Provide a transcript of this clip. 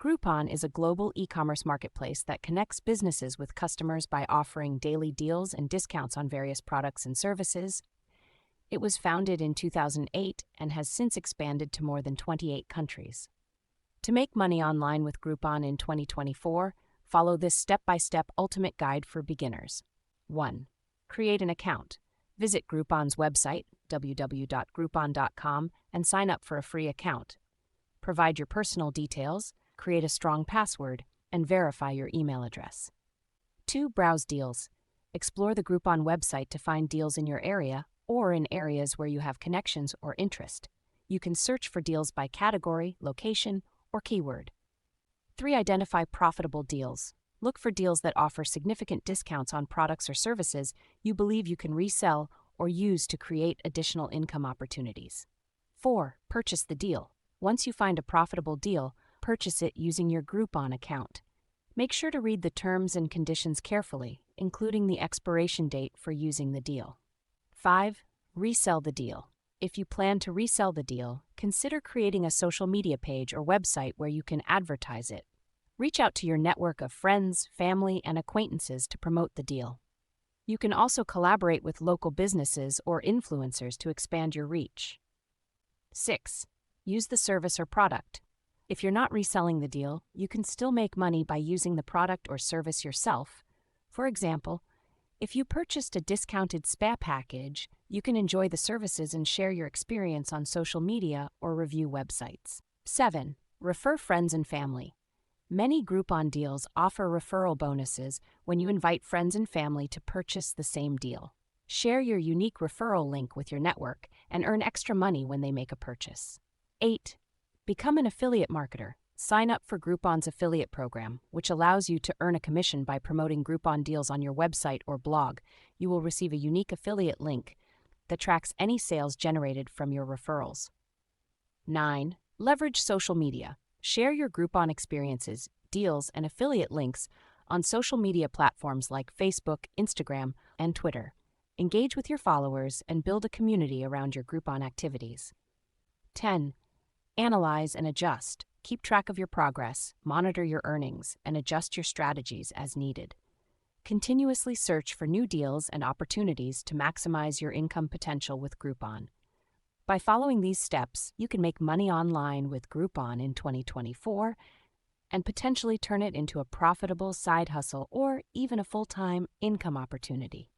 Groupon is a global e-commerce marketplace that connects businesses with customers by offering daily deals and discounts on various products and services. It was founded in 2008 and has since expanded to more than 28 countries. To make money online with Groupon in 2024, follow this step-by-step ultimate guide for beginners. 1. Create an account. Visit Groupon's website, www.groupon.com, and sign up for a free account. Provide your personal details, create a strong password, and verify your email address. 2. Browse deals. Explore the Groupon website to find deals in your area or in areas where you have connections or interest. You can search for deals by category, location, or keyword. 3. Identify profitable deals. Look for deals that offer significant discounts on products or services you believe you can resell or use to create additional income opportunities. 4. Purchase the deal. Once you find a profitable deal, purchase it using your Groupon account. Make sure to read the terms and conditions carefully, including the expiration date for using the deal. 5. Resell the deal. If you plan to resell the deal, consider creating a social media page or website where you can advertise it. Reach out to your network of friends, family, and acquaintances to promote the deal. You can also collaborate with local businesses or influencers to expand your reach. 6. Use the service or product. If you're not reselling the deal, you can still make money by using the product or service yourself. For example, if you purchased a discounted spa package, you can enjoy the services and share your experience on social media or review websites. 7. Refer friends and family. Many Groupon deals offer referral bonuses when you invite friends and family to purchase the same deal. Share your unique referral link with your network and earn extra money when they make a purchase. 8. Become an affiliate marketer. Sign up for Groupon's affiliate program, which allows you to earn a commission by promoting Groupon deals on your website or blog. You will receive a unique affiliate link that tracks any sales generated from your referrals. 9. Leverage social media. Share your Groupon experiences, deals, and affiliate links on social media platforms like Facebook, Instagram, and Twitter. Engage with your followers and build a community around your Groupon activities. 10. Analyze and adjust. Keep track of your progress, monitor your earnings, and adjust your strategies as needed. Continuously search for new deals and opportunities to maximize your income potential with Groupon. By following these steps, you can make money online with Groupon in 2024 and potentially turn it into a profitable side hustle or even a full-time income opportunity.